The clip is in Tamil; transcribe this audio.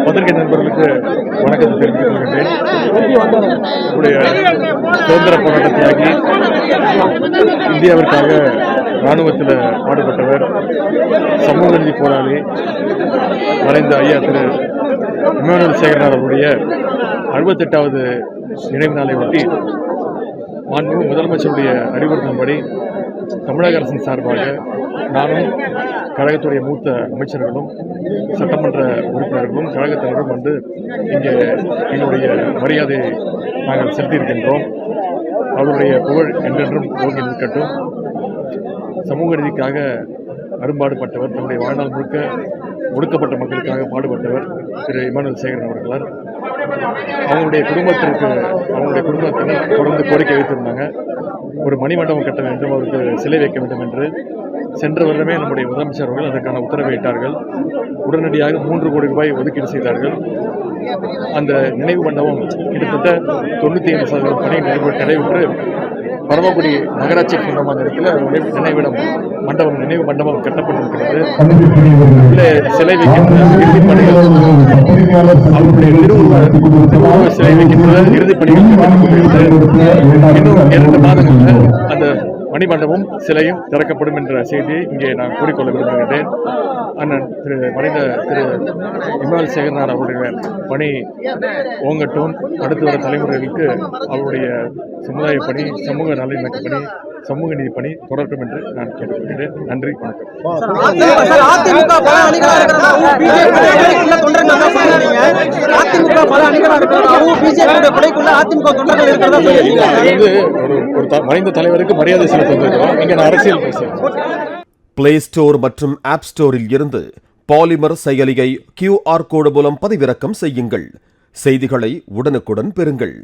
பத்திரிகை நண்பர்களுக்கு வணக்கத்தை தெரிவித்துக் கொள்கின்றேன். நம்முடைய சுதந்திர போராட்ட தியாகி, இந்தியாவிற்காக இராணுவத்தில் பாடுபட்டவர், சமூக நீதி போராளி, மறைந்த ஐயா திரு இமானுவேல் சேகரனார் அவருடைய 68வது நினைவு நாளை ஒட்டி மாண்புமிகு முதலமைச்சருடைய அறிவுறுத்தின்படி தமிழக அரசின் சார்பாக நானும் கழகத்துடைய மூத்த அமைச்சர்களும் சட்டமன்ற உறுப்பினர்களும் கழகத்தினரும் வந்து இங்கே எங்களுடைய மரியாதையை நாங்கள் செலுத்தியிருக்கின்றோம். அவருடைய புகழ் என்றென்றும் ஓங்கி நிற்கட்டும். சமூக நீதிக்காக அரும்பாடுபட்டவர், தன்னுடைய வாழ்நாள் முழுக்க ஒடுக்கப்பட்ட மக்களுக்காக பாடுபட்டவர் திரு இமானுவேல் சேகரன் அவர்களால் அவங்களுடைய குடும்பத்தினர் தொடர்ந்து கோரிக்கை வைத்திருந்தாங்க. ஒரு மணிமண்டபம் கட்ட வேண்டும், அவருக்கு சிலை வைக்க வேண்டும் என்று. சென்ற வருடமே நம்முடைய முதலமைச்சர் அவர்கள் அதற்கான உத்தரவை இட்டார்கள். உடனடியாக 3 கோடி ரூபாய் ஒதுக்கீடு செய்தார்கள். அந்த நினைவு மண்டபம் கிட்டத்தட்ட 95% பணி நடைபெற்று பரமக்குடி நகராட்சி சொந்தமான இடத்துல நினைவு மண்டபம் கட்டப்பட்டிருக்கிறது. சிலை வைக்கின்ற இறுதிப் பணிகள், அவருடைய திருவுருவ சிலை வைக்கின்ற இறுதிப் பணிகள் இன்னும் 2 மாதங்களில் அந்த மணிமண்டபம் சிலையும் திறக்கப்படும் என்ற செய்தியை இங்கே நான் கூறிக்கொள்ள விரும்புகின்றேன். அண்ணன் மறைந்த திரு இமானுவேல் சேகரனார் அவருடைய பணி ஓங்கட்டும். அடுத்து வர தலைமுறைகளுக்கு அவருடைய சமுதாய பணி, சமூக நல்லிணக்க பணி, சமூக நீதி பணி தொடரட்டும் என்று நான் கேட்டுக்கொள்கிறேன். நன்றி, வணக்கம். மறைந்த தலைவருக்கு மரியாதை செலுத்துகிறோம். இங்க நான் அரசியல் பேசுறேன். பிளே ஸ்டோர் மற்றும் ஆப் ஸ்டோரில் இருந்து பாலிமர் செயலியை QR கோடு மூலம் பதிவிறக்கம் செய்யுங்கள். செய்திகளை உடனுக்குடன் பெறுங்கள்.